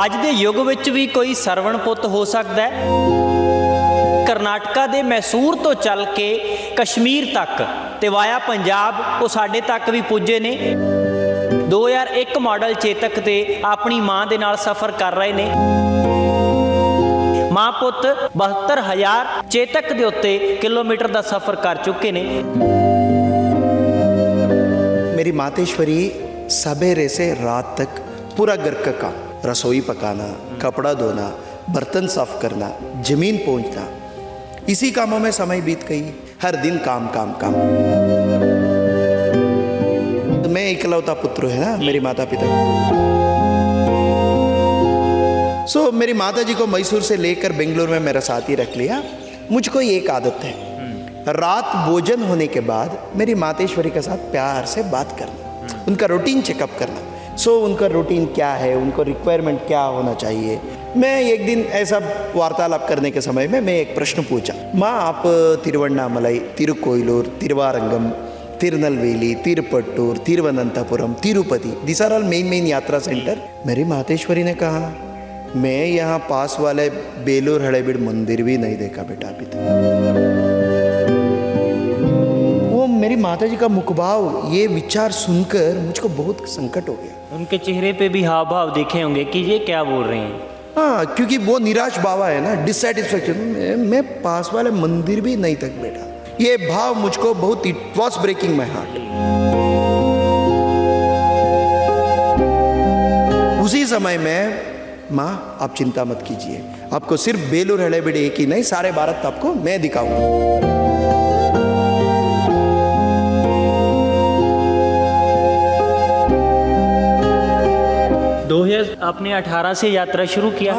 ਅੱਜ ਦੇ ਯੁੱਗ ਵਿੱਚ ਵੀ ਕੋਈ ਸਰਵਣ ਪੁੱਤ ਹੋ ਸਕਦਾ ਹੈ। ਕਰਨਾਟਕਾ ਦੇ ਮੈਸੂਰ ਤੋਂ ਚੱਲ ਕੇ ਕਸ਼ਮੀਰ ਤੱਕ ਤੇ ਵਾਇਆ ਪੰਜਾਬ ਉਹ ਸਾਡੇ ਤੱਕ ਵੀ ਪੁੱਜੇ ਨੇ। 2001 ਮਾਡਲ ਚੇਤਕ ਤੇ ਆਪਣੀ ਮਾਂ ਦੇ ਨਾਲ ਸਫ਼ਰ ਕਰ ਰਹੇ ਨੇ। ਮਾਂ ਪੁੱਤ 72,000 ਚੇਤਕ ਦੇ ਉੱਤੇ किलोमीटर ਦਾ ਸਫ਼ਰ ਕਰ ਚੁੱਕੇ ਨੇ। मेरी मातेश्वरी सवेरे से रात तक पूरा घर का काम, रसोई पकाना, कपड़ा धोना, बर्तन साफ करना, जमीन पोंछना, इसी कामों में समय बीत गई। हर दिन काम काम काम। तो मैं इकलौता पुत्र है ना मेरी माता पिता। मेरी माता जी को मैसूर से लेकर बेंगलुरु में मेरा साथी रख लिया। मुझको एक आदत है, रात भोजन होने के बाद मेरी मातेश्वरी के साथ प्यार से बात करना, उनका रूटीन चेकअप करना। उनका रूटीन क्या है, उनको रिक्वायरमेंट क्या होना चाहिए। मैं एक दिन ऐसा वार्तालाप करने के समय में मैं एक प्रश्न पूछा, माँ आप Tiruvannamalai, Tirukoilur, Tiruvarangam, Tirunelveli, Tirupattur, Thiruvananthapuram, Tirupati, this are all main yatra centre. मेरी मातेश्वरी ने कहा, मैं यहाँ पास वाले बेलूर हड़ेबीड़ मंदिर भी नहीं देखा बेटा अभी तक। मेरी माता जी का मुखभाव, ये विचार सुनकर मुझको बहुत संकट हो गया। उनके चेहरे पे भी हाव भाव देखे होंगे कि ये क्या बोल रहे हैं। हाँ, क्योंकि वो निराश बाबा है ना, डिससेटिस्फेक्शन। मैं पास वाले मंदिर भी नहीं तक बैठा। ये भाव मुझको बहुत, it was breaking my heart. उसी समय में, माँ आप चिंता मत कीजिए, आपको सिर्फ बेलूर हड़ेबीड़ एक ही नहीं, सारे भारत आपको मैं दिखाऊंगा। आपने 18 से यात्रा शुरू किया,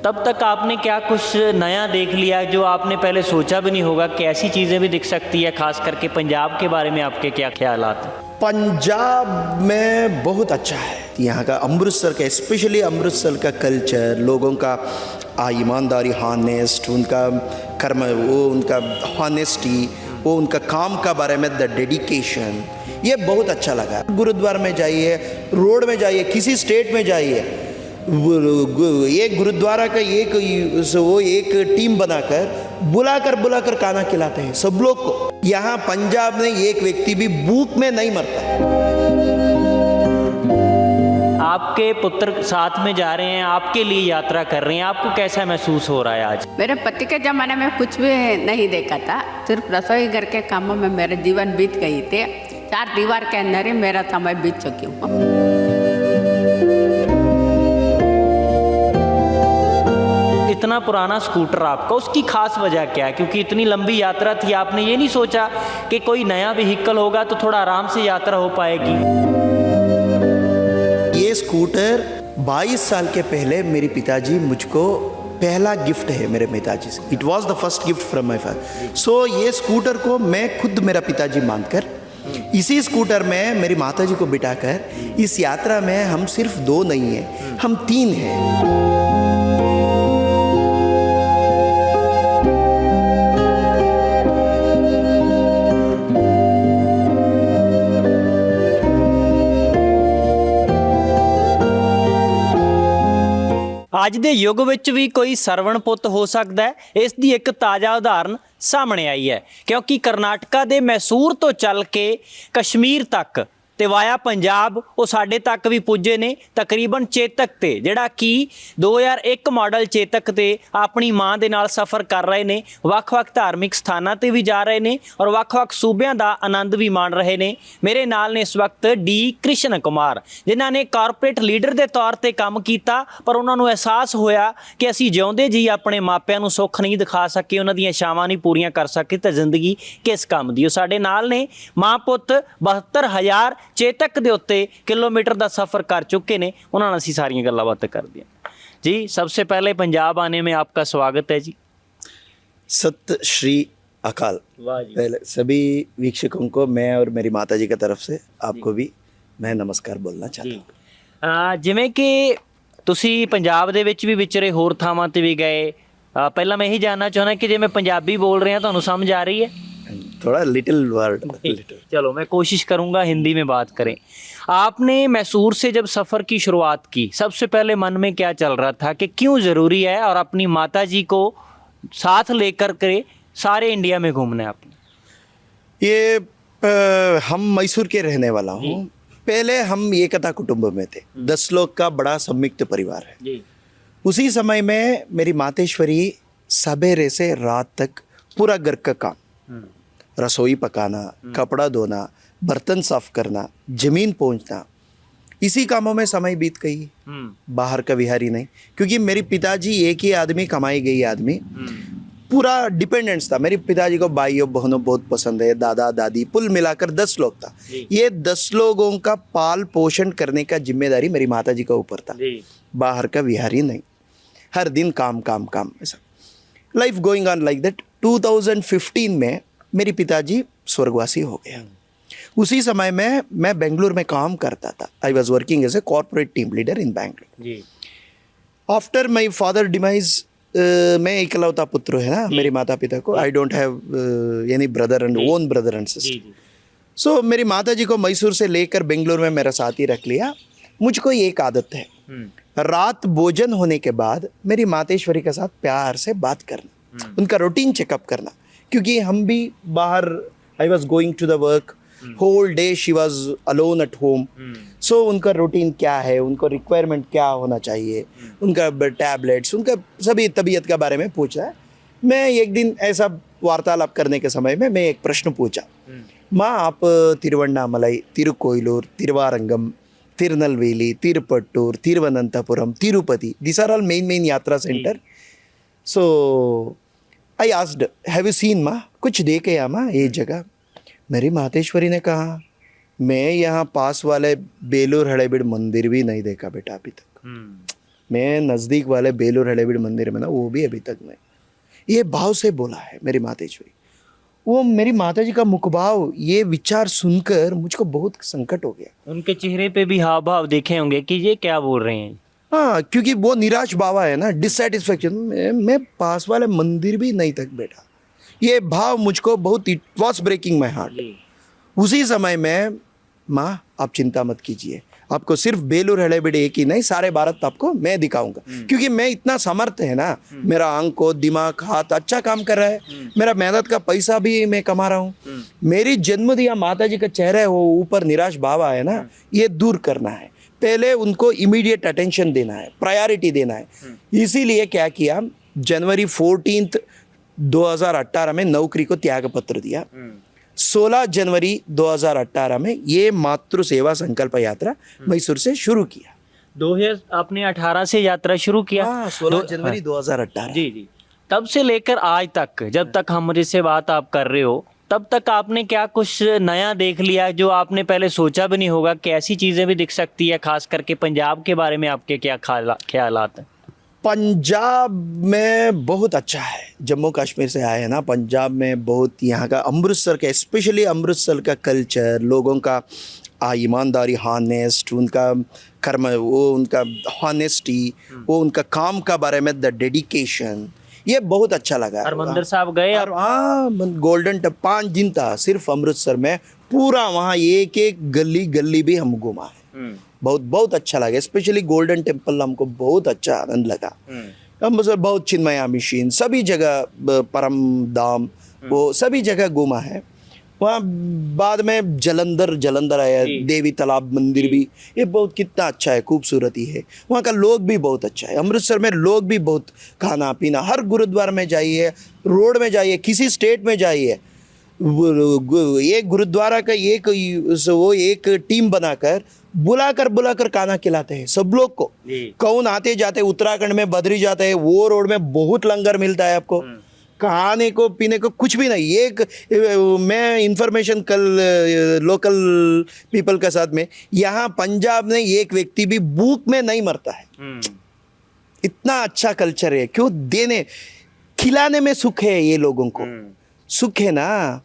तब तक आपने क्या कुछ नया देख लिया जो आपने पहले सोचा भी नहीं होगा कि ऐसी चीज़ें भी दिख सकती है? खास करके पंजाब के बारे में आपके क्या ख्यालात हैं? पंजाब में बहुत अच्छा है। यहाँ का अमृतसर का, स्पेशली अमृतसर का कल्चर, लोगों का ईमानदारी, हॉनेस्ट, उनका कर्म, वो उनका हॉनेस्टी, वो उनका काम का बारे में द डेडिकेशन, ये बहुत अच्छा लगा। गुरुद्वारा में जाइए, रोड में जाइए, किसी स्टेट में जाइए, एक गुरुद्वारा का एक टीम बनाकर बुलाकर खाना खिलाते हैं सब लोग को। यहाँ पंजाब में एक व्यक्ति भी भूख में नहीं मरता। आपके पुत्र साथ में जा रहे हैं, आपके लिए यात्रा कर रहे हैं, आपको कैसा महसूस हो रहा है आज? मेरे पति के ज़माने में कुछ भी नहीं देखा था, सिर्फ रसोई घर के कामों में मेरे जीवन बीत गई थे। 4 दीवार के अंदर ही मेरा समय बीत चुकी हूँ। इतना पुराना स्कूटर आपका, उसकी खास वजह क्या है? क्योंकि इतनी लंबी यात्रा थी, आपने ये नहीं सोचा कि कोई नया व्हीकल होगा तो थोड़ा आराम से यात्रा हो पाएगी? ये स्कूटर 22 साल के पहले मेरे पिताजी मुझको पहला गिफ्ट है मेरे पिताजी से। It was the first gift from my father. ये स्कूटर को मैं खुद मेरा पिताजी मानकर, इसी स्कूटर में मेरी माताजी को बिठाकर इस यात्रा में हम सिर्फ 2 नहीं हैं, हम 3 हैं। ਅੱਜ ਦੇ ਯੁੱਗ ਵਿੱਚ ਵੀ ਕੋਈ ਸਰਵਣ ਪੁੱਤ ਹੋ ਸਕਦਾ ਹੈ। ਇਸ ਦੀ ਇੱਕ ਤਾਜ਼ਾ ਉਦਾਹਰਨ ਸਾਹਮਣੇ ਆਈ ਹੈ, ਕਿਉਂਕਿ ਕਰਨਾਟਕਾ ਦੇ ਮੈਸੂਰ ਤੋਂ ਚੱਲ ਕੇ ਕਸ਼ਮੀਰ ਤੱਕ ਤੇ ਵਾਇਆ ਪੰਜਾਬ ਉਹ ਸਾਡੇ ਤੱਕ ਵੀ ਪੁੱਜੇ ਨੇ। ਤਕਰੀਬਨ ਚੇਤਕ ਤੇ ਜਿਹੜਾ ਕਿ 2001 ਮਾਡਲ ਚੇਤਕ ਤੇ ਆਪਣੀ ਮਾਂ ਦੇ ਨਾਲ ਸਫ਼ਰ ਕਰ ਰਹੇ ਨੇ, ਵੱਖ-ਵੱਖ ਧਾਰਮਿਕ ਸਥਾਨਾਂ ਤੇ ਵੀ ਜਾ ਰਹੇ ਨੇ ਔਰ ਵੱਖ-ਵੱਖ ਸੂਬਿਆਂ ਦਾ ਆਨੰਦ ਵੀ ਮਾਣ ਰਹੇ ਨੇ। ਮੇਰੇ ਨਾਲ ਨੇ ਇਸ ਵਕਤ ਡੀ ਕ੍ਰਿਸ਼ਨ ਕੁਮਾਰ, ਜਿਨ੍ਹਾਂ ਨੇ ਕਾਰਪੋਰੇਟ ਲੀਡਰ ਦੇ ਤੌਰ ਤੇ ਕੰਮ ਕੀਤਾ, ਪਰ ਉਹਨਾਂ ਨੂੰ ਅਹਿਸਾਸ ਹੋਇਆ ਕਿ ਅਸੀਂ ਜਿਉਂਦੇ ਜੀ ਆਪਣੇ ਮਾਪਿਆਂ ਨੂੰ ਸੁੱਖ ਨਹੀਂ ਦਿਖਾ ਸਕੇ, ਉਹਨਾਂ ਦੀਆਂ ਇੱਛਾਵਾਂ ਨਹੀਂ ਪੂਰੀਆਂ ਕਰ ਸਕੇ, ਤਾਂ ਜ਼ਿੰਦਗੀ ਕਿਸ ਕੰਮ ਦੀ। ਉਹ ਸਾਡੇ ਨਾਲ ਨੇ, ਮਾਂ ਪੁੱਤ 72,000 चेतक दे उत्ते किलोमीटर का सफ़र कर चुके ने। उन्होंने असीं सारियां गल्लां बातें करदे हां जी। सबसे पहले पंजाब आने में आपका स्वागत है जी। सत श्री अकाल। पहले सभी वीक्षकों को मैं और मेरी माता जी की तरफ से आपको भी मैं नमस्कार बोलना चाहता हूँ। जिवें कि तुसीं पंजाब दे विच भी विचरे, होर थावां ते भी गए, पहला मैं यही जानना चाहुंदा कि जे मैं पंजाबी बोल रहा तुहानूं समझ आ रही है? थोड़ा लिटिल वर्ड। चलो मैं कोशिश करूंगा हिंदी में बात करें। आपने मैसूर से जब सफर की शुरुआत की, सबसे पहले मन में क्या चल रहा था कि क्यों जरूरी है और अपनी माता जी को साथ लेकर के सारे इंडिया में घूमना है आपने? ये हम मैसूर के रहने वाला हूँ। पहले हम एकता कुटुंब में थे, 10 लोग का बड़ा संयुक्त परिवार है। जी। उसी समय में मेरी मातेश्वरी सवेरे से रात तक पूरा घर का काम, रसोई पकाना, कपड़ा धोना, बर्तन साफ करना, जमीन पोंछना, इसी कामों में समय बीत गई। बाहर का विहारी नहीं, क्योंकि मेरे पिताजी एक ही आदमी, कमाई गई आदमी, पूरा डिपेंडेंस था। मेरे पिताजी को भाइयों बहनों बहुत पसंद है, दादा दादी कुल मिलाकर 10 लोग था। ये 10 लोगों का पाल पोषण करने का जिम्मेदारी मेरी माता जी के ऊपर था। बाहर का विहारी नहीं, हर दिन काम काम काम, ऐसा life going on like that. 2015 में मेरे पिताजी स्वर्गवासी हो गया। उसी समय में मैं बेंगलुरु में काम करता था। I was working as a corporate team leader in Bengaluru. After my father demise, मैं इकलौता पुत्र है ना मेरी माता पिता को। I don't have any brother and own brother and sister. So मेरी माता जी को मैसूर से लेकर बेंगलुरु में मेरा साथ ही रख लिया। मुझको एक आदत है, रात भोजन होने के बाद मेरी मातेश्वरी के साथ प्यार से बात करना, उनका रूटीन चेकअप करना, क्योंकि हम भी बाहर, I was going to the work, whole day she was alone at home. So उनका रूटीन क्या है, उनको रिक्वायरमेंट क्या होना चाहिए, उनका टैबलेट्स, उनका सभी तबीयत के बारे में पूछा है। मैं एक दिन ऐसा वार्तालाप करने के समय में मैं एक प्रश्न पूछा, माँ आप Tiruvannamalai, Tirukoilur, Tiruvarangam, Tirunelveli, Tirupattur, Thiruvananthapuram, Tirupati, these are all main yatra centre. So I asked, have you seen माँ, कुछ देखे या माँ ये जगह? मेरी मातेश्वरी ने कहा, मैं यहाँ पास वाले बेलूर हड़ेबीड मंदिर भी नहीं देखा बेटा अभी तक। मैं नज़दीक वाले बेलूर हड़ेबीड मंदिर में ना, वो भी अभी तक नहीं। ये भाव से बोला है मेरी मातेश्वरी। वो मेरी माता जी का मुखभाव, ये विचार सुनकर मुझको बहुत संकट हो गया। उनके चेहरे पे भी हाव भाव देखे होंगे कि ये क्या बोल रहे हैं। हाँ, क्योंकि वो निराश भाव है ना, डिससेटिस्फेक्शन। मैं पास वाले मंदिर भी नहीं तक बैठा। ये भाव मुझको बहुत, it was breaking my heart. उसी समय में, माँ आप चिंता मत कीजिए, आपको सिर्फ बेलूर हड़ेबीड एक ही नहीं, सारे भारत आपको मैं दिखाऊंगा, क्योंकि मैं इतना समर्थ है ना, मेरा आंख दिमाग हाथ अच्छा काम कर रहा है, मेरा मेहनत का पैसा भी मैं कमा रहा हूँ। मेरी जन्म दिया माता जी का चेहरा है, वो ऊपर निराश भाव है ना, ये दूर करना है। पहले उनको इमीडिएट अटेंशन देना है, प्रायोरिटी देना है। इसीलिए क्या किया, जनवरी 14 2018 में नौकरी को त्याग पत्र दिया। 16 जनवरी 2018 में ये मातृ सेवा संकल्प यात्रा मैसूर से शुरू किया। 2000 आपने 18 से यात्रा शुरू किया? 16 जनवरी 2018। जी। तब से लेकर आज तक, जब तक हमारे से बात आप कर रहे हो, तब तक आपने क्या कुछ नया देख लिया जो आपने पहले सोचा भी नहीं होगा कि ऐसी चीजें भी दिख सकती है? खास करके पंजाब के बारे में आपके क्या ख्यालात हैं? पंजाब में बहुत अच्छा है। जम्मू कश्मीर से आए हैं ना, पंजाब में बहुत, यहाँ का अमृतसर का, स्पेशली अमृतसर का कल्चर, लोगों का ईमानदारी, हॉनेस्ट, उनका कर्म, वो उनका हॉनेस्टी, वो उनका काम का बारे में द डेडिकेशन, ये बहुत अच्छा लगा। हरमंदिर साहब गए? हाँ, गोल्डन 5 दिन था सिर्फ अमृतसर में, पूरा वहाँ एक एक गली गली भी हम घुमा है। बहुत बहुत अच्छा लगा, स्पेशली गोल्डन टेम्पल हमको बहुत अच्छा आनंद लगा। हम बहुत चिन्मया मिशन, सभी जगह, परम धाम, वो सभी जगह घूमा है। वहाँ बाद में जलंधर आया, देवी तालाब मंदिर भी, ये बहुत कितना अच्छा है, खूबसूरती है। वहाँ का लोग भी बहुत अच्छा है। अमृतसर में लोग भी बहुत, खाना पीना, हर गुरुद्वारा में जाइए, रोड में जाइए, किसी स्टेट में जाइए, एक गुरुद्वारा का एक टीम बनाकर बुलाकर खाना खिलाते हैं सब लोग को। कौन आते जाते, उत्तराखंड में बद्री जाते हैं, वो रोड में बहुत लंगर मिलता है आपको, खाने को पीने को कुछ भी नहीं। एक मैं इंफॉर्मेशन कल लोकल पीपल के साथ में, यहाँ पंजाब में एक व्यक्ति भी भूख में नहीं मरता है। इतना अच्छा कल्चर है। क्यों? देने खिलाने में सुख है, ये लोगों को सुख है ना।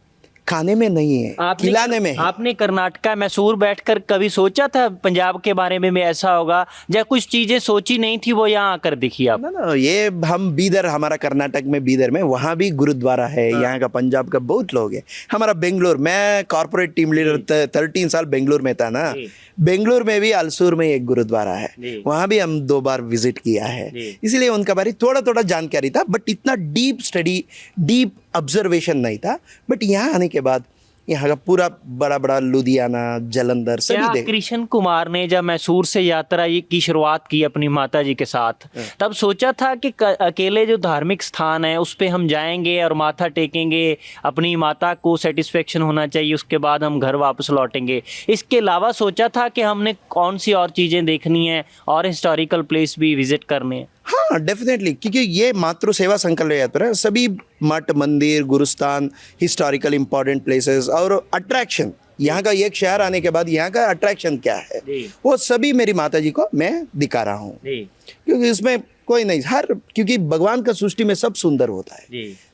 खाने में नहीं है, खिलाने में है। आपने कर्नाटका मैसूर बैठकर कभी सोचा था पंजाब के बारे में ऐसा होगा, या कुछ चीजें सोची नहीं थी वो यहाँ आकर दिखी आप? ना, ये हम बीदर, हमारा कर्नाटक में बीदर में वहाँ भी गुरुद्वारा है। यहाँ का पंजाब का बहुत लोग है। हमारा बेंगलोर, मैं कॉर्पोरेट टीम लीडर 13 साल बेंगलोर में था ना, बेंगलोर में भी अलसूर में एक गुरुद्वारा है, वहाँ भी हम 2 बार विजिट किया है। इसलिए उनका बारे थोड़ा थोड़ा जानकारी था, बट इतना डीप स्टडी, डीप ऑब्जर्वेशन नहीं था। बट यहाँ आने के बाद यहाँ का पूरा बड़ा बड़ा लुधियाना, जलंधर सभी देख। कृष्ण कुमार ने जब मैसूर से यात्रा की शुरुआत की अपनी माता जी के साथ, तब सोचा था कि अकेले जो धार्मिक स्थान है उस पे हम जाएंगे और माथा टेकेंगे, अपनी माता को सेटिस्फेक्शन होना चाहिए, उसके बाद हम घर वापस लौटेंगे? इसके अलावा सोचा था कि हमने कौन सी और चीज़ें देखनी है और हिस्टोरिकल प्लेस भी विजिट करने हैं? हाँ, डेफिनेटली, क्योंकि ये मातृ सेवा संकल्प यात्रा है। सभी मठ, मंदिर, गुरुस्थान, हिस्टोरिकल इंपॉर्टेंट प्लेसेस और अट्रैक्शन, यहाँ का एक शहर आने के बाद यहाँ का अट्रैक्शन क्या है वो सभी मेरी माता जी को मैं दिखा रहा हूँ। क्योंकि इसमें कोई नहीं, क्योंकि भगवान का सृष्टि में सब सुंदर होता है,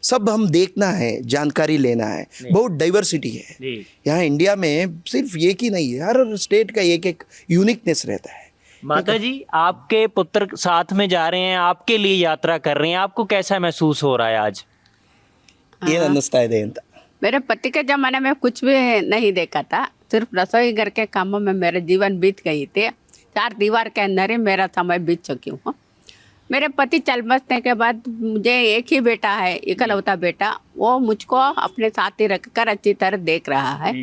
सब हम देखना है, जानकारी लेना है। बहुत डाइवर्सिटी है यहाँ इंडिया में, सिर्फ एक ही नहीं है, हर स्टेट का एक एक यूनिकनेस रहता है। माता जी, आपके पुत्र साथ में जा रहे हैं, आपके लिए यात्रा कर रहे हैं, आपको कैसा महसूस हो रहा है आज? मेरे पति के जमाने में कुछ भी नहीं देखा था, सिर्फ रसोई घर के कामों में मेरे जीवन बीत गई थी। 4 दीवार के अंदर ही मेरा समय बीत चुकी हूँ। मेरे पति चल बसने के बाद मुझे एक ही बेटा है, इकलौता बेटा, वो मुझको अपने साथ ही रखकर अच्छी तरह देख रहा है।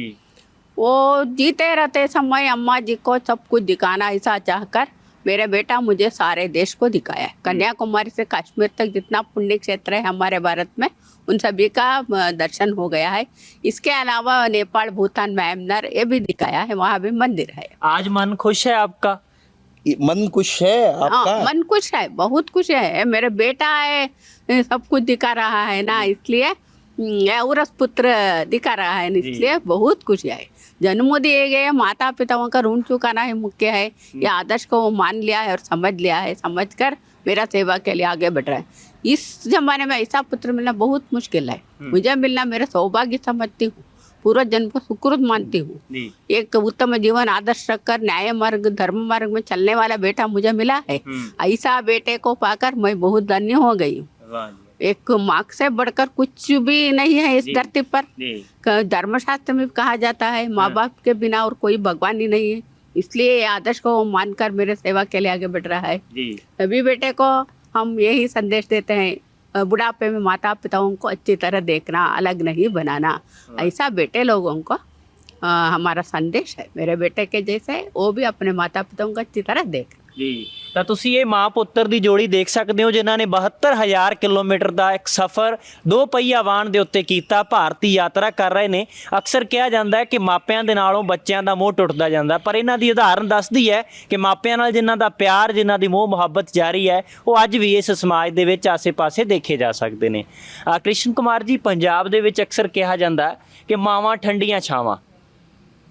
वो जीते रहते समय अम्मा जी को सब कुछ दिखाना ऐसा चाहकर मेरे बेटा मुझे सारे देश को दिखाया है। कन्याकुमारी से कश्मीर तक जितना पुण्य क्षेत्र है हमारे भारत में, उन सभी का दर्शन हो गया है। इसके अलावा नेपाल, भूटान, म्यांमार ये भी दिखाया है, वहाँ भी मंदिर है। आज मन खुश है आपका? मन खुश है आपका? हाँ, मन खुश है, बहुत खुश है। मेरे बेटा है, सब कुछ दिखा रहा है ना, इसलिए औरस पुत्र दिखा रहा है, इसलिए बहुत खुशी है। जन्म दिए गए माता पिताओं का ऋण चुकाना ही मुख्य है। ये आदर्श को वो मान लिया है और समझ लिया है, समझकर मेरा सेवा के लिए आगे बढ़ रहा है। इस जमाने में ऐसा पुत्र मिलना बहुत मुश्किल है। मुझे मिलना मेरा सौभाग्य समझती हूँ, पूर्व जन्म को सुकृत मानती हूँ। एक उत्तम जीवन आदर्श रखकर न्याय मार्ग, धर्म मार्ग में चलने वाला बेटा मुझे मिला है। ऐसा बेटे को पाकर मैं बहुत धन्य हो गई हूँ। एक माँ से बढ़कर कुछ भी नहीं है इस धरती पर। धर्मशास्त्र में कहा जाता है माँ बाप के बिना और कोई भगवान ही नहीं है। इसलिए ये आदर्श को मानकर मेरे सेवा के लिए आगे बढ़ रहा है। सभी बेटे को हम यही संदेश देते हैं, बुढ़ापे में माता पिताओं को अच्छी तरह देखना, अलग नहीं बनाना। ऐसा बेटे लोगों को हमारा संदेश है। मेरे बेटे के जैसे वो भी अपने माता पिताओं को अच्छी तरह देख। ਜੀ ਤਾਂ ਤੁਸੀਂ ਇਹ ਮਾਂ ਪੁੱਤਰ ਦੀ ਜੋੜੀ ਦੇਖ ਸਕਦੇ ਹੋ ਜਿਨ੍ਹਾਂ ਨੇ 72000 ਕਿਲੋਮੀਟਰ ਦਾ ਇੱਕ ਸਫ਼ਰ 2 ਪਹੀਆ ਵਾਹਨ ਦੇ ਉੱਤੇ ਕੀਤਾ, ਭਾਰਤੀ ਯਾਤਰਾ ਕਰ ਰਹੇ ਨੇ। ਅਕਸਰ ਕਿਹਾ ਜਾਂਦਾ ਹੈ ਕਿ ਮਾਪਿਆਂ ਦੇ ਨਾਲੋਂ ਬੱਚਿਆਂ ਦਾ ਮੋਹ ਟੁੱਟਦਾ ਜਾਂਦਾ, ਪਰ ਇਹਨਾਂ ਦੀ ਉਦਾਹਰਨ ਦੱਸਦੀ ਹੈ ਕਿ ਮਾਪਿਆਂ ਨਾਲ ਜਿਨ੍ਹਾਂ ਦਾ ਪਿਆਰ, ਜਿਨ੍ਹਾਂ ਦੀ ਮੋਹ ਮੁਹੱਬਤ ਜਾਰੀ ਹੈ, ਉਹ ਅੱਜ ਵੀ ਇਸ ਸਮਾਜ ਦੇ ਵਿੱਚ ਆਸੇ-ਪਾਸੇ ਦੇਖੇ ਜਾ ਸਕਦੇ ਨੇ। ਕ੍ਰਿਸ਼ਨ ਕੁਮਾਰ ਜੀ, ਪੰਜਾਬ ਦੇ ਵਿੱਚ ਅਕਸਰ ਕਿਹਾ ਜਾਂਦਾ ਕਿ ਮਾਵਾਂ ਠੰਡੀਆਂ ਛਾਵਾਂ,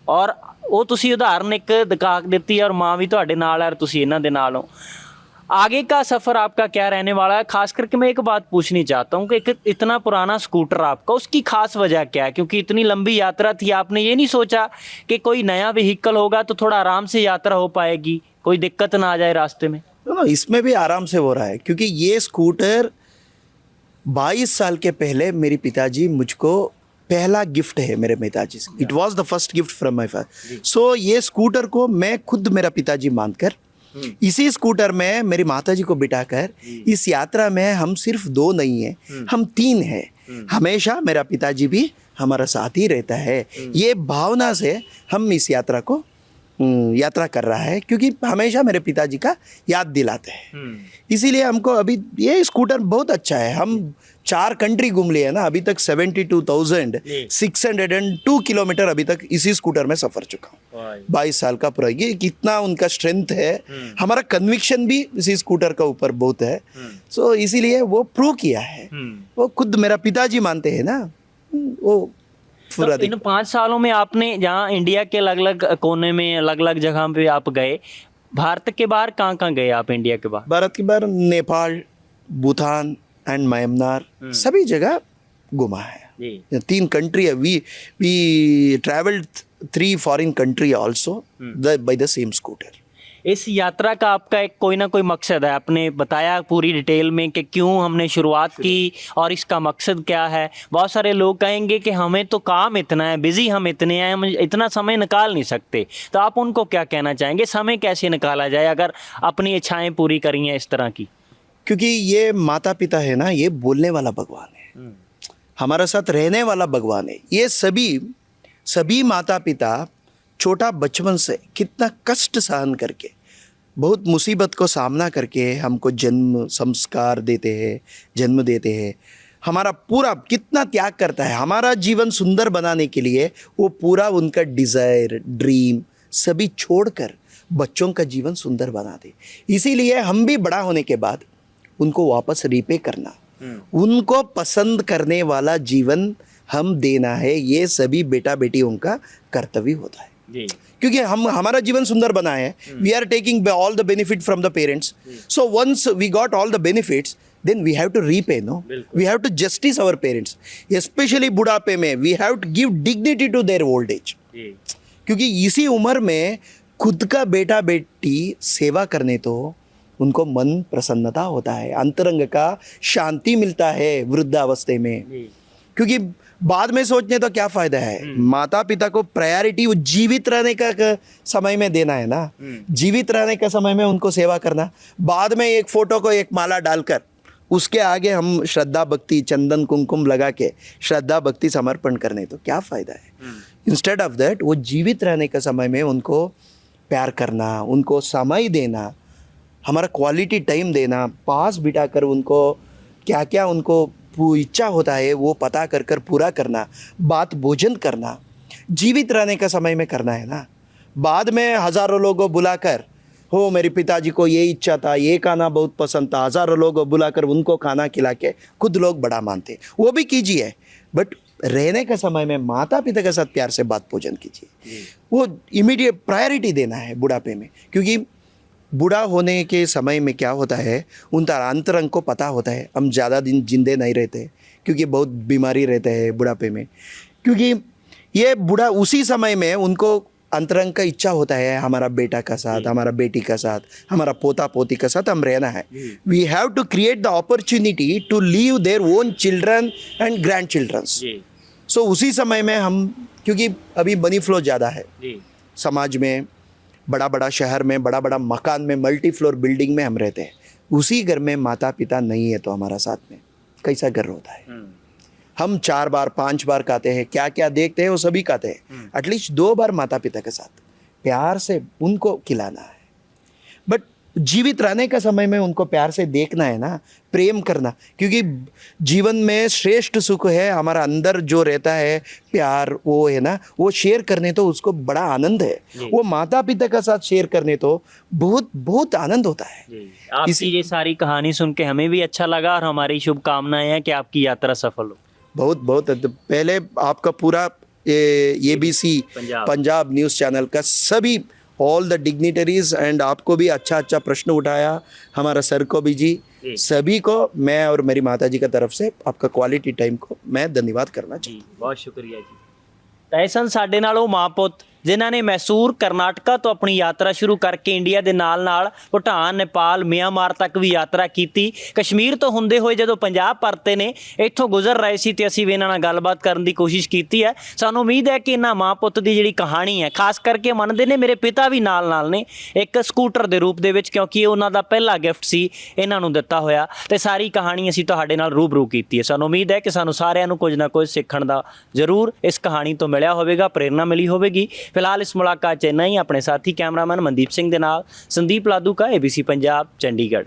ਔਰ ਉਹ ਤੁਸੀਂ उदाहरण एक दिखा ਦਿੱਤੀ और माँ भी ਤੁਹਾਡੇ ਨਾਲ है और ਤੁਸੀਂ ਇਹਨਾਂ ਦੇ ਨਾਲ ਹੋ। आगे का सफ़र आपका क्या रहने वाला है? खास करके मैं एक बात पूछनी चाहता हूँ कि एक इतना पुराना स्कूटर आपका, उसकी खास वजह क्या है? क्योंकि इतनी लंबी यात्रा थी, आपने ये नहीं सोचा कि कोई नया व्हीकल होगा तो थोड़ा आराम से यात्रा हो पाएगी, कोई दिक्कत ना आ जाए रास्ते में? इसमें भी आराम से हो रहा है, क्योंकि ये स्कूटर 22 साल के पहले मेरे पिताजी मुझको पहला गिफ्ट है मेरे पिताजी से। It was the first gift from my father. So ये स्कूटर को मैं खुद मेरा पिताजी मानकर, इसी स्कूटर में मेरी माताजी को बिठाकर इस यात्रा में हम सिर्फ 2 नहीं है, हम 3 है। हमेशा मेरा पिताजी भी हमारा साथ ही रहता है। ये भावना से हम इस यात्रा को यात्रा कर रहा है, क्योंकि हमेशा मेरे पिताजी का याद दिलाते हैं। इसीलिए हमको अभी ये स्कूटर बहुत अच्छा है। हम 4 कंट्री घूम लिए है ना अभी तक। 72,602 किलोमीटर अभी तक इसी स्कूटर में सफर चुका हूँ। 22 साल का पूरा। ये कितना उनका स्ट्रेंथ है, हमारा कन्विक्शन भी इसी स्कूटर का ऊपर बहुत है। सो इसीलिए वो प्रूव किया है, वो खुद मेरा पिताजी मानते हैं ना वो। तो इन 5 सालों में आपने जहाँ इंडिया के अलग अलग कोने में, अलग अलग जगह पे आप गए, भारत के बाहर कहाँ कहाँ गए आप? इंडिया के बाहर? भारत के बाहर नेपाल, भूटान एंड म्यांमार, सभी जगह घुमा है। जी 3 कंट्री है, we travelled 3 foreign country also by the same scooter. इस यात्रा का आपका एक कोई ना कोई मकसद है, आपने बताया पूरी डिटेल में कि क्यों हमने शुरुआत की और इसका मकसद क्या है। बहुत सारे लोग कहेंगे कि हमें तो काम इतना है, बिजी हम इतने हैं, हम इतना समय निकाल नहीं सकते, तो आप उनको क्या कहना चाहेंगे, समय कैसे निकाला जाए अगर अपनी इच्छाएं पूरी करी हैं इस तरह की? क्योंकि ये माता पिता है ना, ये बोलने वाला भगवान है, हमारे साथ रहने वाला भगवान है। ये सभी माता पिता छोटा बचपन से कितना कष्ट सहन करके, बहुत मुसीबत को सामना करके हमको जन्म संस्कार देते हैं, जन्म देते हैं। हमारा पूरा कितना त्याग करता है हमारा जीवन सुंदर बनाने के लिए। वो पूरा उनका डिज़ायर, ड्रीम सभी छोड़कर बच्चों का जीवन सुंदर बनाते। इसीलिए हम भी बड़ा होने के बाद उनको वापस रिपे करना, उनको पसंद करने वाला जीवन हम देना है, ये सभी बेटा बेटियों का कर्तव्य होता है। जी क्योंकि हम हमारा जीवन सुंदर बना है, we are taking all the benefit from the parents, so once we got all the benefits then we have to repay, no, we have to justice our parents, specially बुढ़ापे में we have to give dignity to their old age. क्योंकि इसी उम्र में खुद का बेटा बेटी सेवा करने तो उनको मन प्रसन्नता होता है, अंतरंग का शांति मिलता है वृद्धावस्था में। क्योंकि बाद में सोचने तो क्या फायदा है, माता पिता को प्रायोरिटी वो जीवित रहने का समय में देना है ना, जीवित रहने का समय में उनको सेवा करना, बाद में एक फोटो को एक माला डालकर उसके आगे हम श्रद्धा भक्ति चंदन कुमकुम लगा के श्रद्धा भक्ति समर्पण करने तो क्या फायदा है। इंस्टेड ऑफ दैट वो जीवित रहने का समय में उनको प्यार करना, उनको समय देना, हमारा क्वालिटी टाइम देना, पास बिठाकर उनको क्या क्या उनको इच्छा होता है वो पता कर कर पूरा करना, बात भोजन करना, जीवित रहने का समय में करना है ना। बाद में हज़ारों लोगों बुलाकर, हो मेरे पिताजी को ये इच्छा था, ये खाना बहुत पसंद था, हज़ारों लोगों बुलाकर उनको खाना खिला के खुद लोग बड़ा मानते, वो भी कीजिए, बट रहने का समय में माता पिता के साथ प्यार से बात भोजन कीजिए। वो इमीडिएट प्रायोरिटी देना है बुढ़ापे में। क्योंकि बूढ़ा होने के समय में क्या होता है, उनका अंतरंग को पता होता है, हम ज़्यादा दिन जिंदे नहीं रहते क्योंकि बहुत बीमारी रहते हैं बुढ़ापे में। क्योंकि ये बूढ़ा उसी समय में उनको अंतरंग का इच्छा होता है हमारा बेटा का साथ, हमारा बेटी का साथ, हमारा पोता पोती का साथ हम रहना है। We have to create the opportunity to leave their own children and grandchildrens. So उसी समय में हम, क्योंकि अभी मनी फ्लो ज़्यादा है समाज में, बड़ा बड़ा शहर में, बड़ा बड़ा मकान में, मल्टी फ्लोर बिल्डिंग में हम रहते हैं, उसी घर में माता पिता नहीं है तो हमारा साथ में कैसा घर होता है। हम 4 बार 5 बार खाते हैं, क्या क्या देखते हैं वो सभी खाते हैं, एटलीस्ट 2 बार माता पिता के साथ प्यार से उनको खिलाना है। बट जीवित रहने का समय में उनको प्यार से देखना है ना, प्रेम करना। क्योंकि जीवन में श्रेष्ठ सुख है हमारा अंदर जो रहता है प्यार, वो है ना, वो शेयर करने तो उसको बड़ा आनंद है, वो माता पिता के साथ शेयर करने तो बहुत बहुत आनंद होता है। आपकी ये सारी कहानी सुन के हमें भी अच्छा लगा और हमारी शुभकामनाएं हैं कि आपकी यात्रा सफल हो। बहुत बहुत पहले आपका पूरा ABC पंजाब न्यूज़ चैनल का सभी ऑल द डिग्निटरीज एंड आपको भी अच्छा अच्छा प्रश्न उठाया, हमारा सर को भी जी, सभी को मैं और मेरी माता जी का तरफ से आपका क्वालिटी टाइम को मैं धन्यवाद करना चाहिए। बहुत शुक्रिया जी। तैसन साडे नाल ਉਹ ਮਾਂ ਪੁੱਤ ਜਿਨ੍ਹਾਂ ਨੇ ਮੈਸੂਰ ਕਰਨਾਟਕਾ ਤੋਂ ਆਪਣੀ ਯਾਤਰਾ ਸ਼ੁਰੂ ਕਰਕੇ ਇੰਡੀਆ ਦੇ ਨਾਲ-ਨਾਲ ਭੂਟਾਨ, ਨੇਪਾਲ, ਮਿਆਂਮਾਰ ਤੱਕ ਵੀ ਯਾਤਰਾ ਕੀਤੀ। ਕਸ਼ਮੀਰ ਤੋਂ ਹੁੰਦੇ ਹੋਏ ਜਦੋਂ ਪੰਜਾਬ ਪਰਤੇ ਨੇ, ਇੱਥੋਂ ਗੁਜ਼ਰ ਰਹੇ ਸੀ ਤੇ ਅਸੀਂ ਵੀ ਇਹਨਾਂ ਨਾਲ ਗੱਲਬਾਤ ਕਰਨ ਦੀ ਕੋਸ਼ਿਸ਼ ਕੀਤੀ ਹੈ। ਸਾਨੂੰ ਉਮੀਦ ਹੈ ਕਿ ਇਹਨਾਂ ਮਾਂ ਪੁੱਤ ਦੀ ਜਿਹੜੀ ਕਹਾਣੀ ਹੈ, ਖਾਸ ਕਰਕੇ ਮੰਨਦੇ ਨੇ ਮੇਰੇ ਪਿਤਾ ਵੀ ਨਾਲ ਨੇ ਇੱਕ ਸਕੂਟਰ ਦੇ ਰੂਪ ਦੇ ਵਿੱਚ, ਕਿਉਂਕਿ ਇਹ ਉਹਨਾਂ ਦਾ ਪਹਿਲਾ ਗਿਫਟ ਸੀ ਇਹਨਾਂ ਨੂੰ ਦਿੱਤਾ ਹੋਇਆ, ਤੇ ਸਾਰੀ ਕਹਾਣੀ ਅਸੀਂ ਤੁਹਾਡੇ ਨਾਲ ਰੂਬਰੂ ਕੀਤੀ ਹੈ। ਸਾਨੂੰ ਉਮੀਦ ਹੈ ਕਿ ਸਾਨੂੰ ਸਾਰਿਆਂ ਨੂੰ ਕੁਝ ਨਾ ਕੁਝ ਸਿੱਖਣ ਦਾ ਜ਼ਰੂਰ ਇਸ ਕਹਾਣੀ ਤੋਂ ਮਿਲਿਆ ਹੋਵੇਗਾ, ਪ੍ਰੇਰਨਾ ਮਿਲੀ ਹੋਵੇਗੀ। फिलहाल इस मुलाकात च नहीं, अपने साथी कैमरामैन मनदीप सिंह के नाल संदीप लादू का ABC पंजाब चंडीगढ़।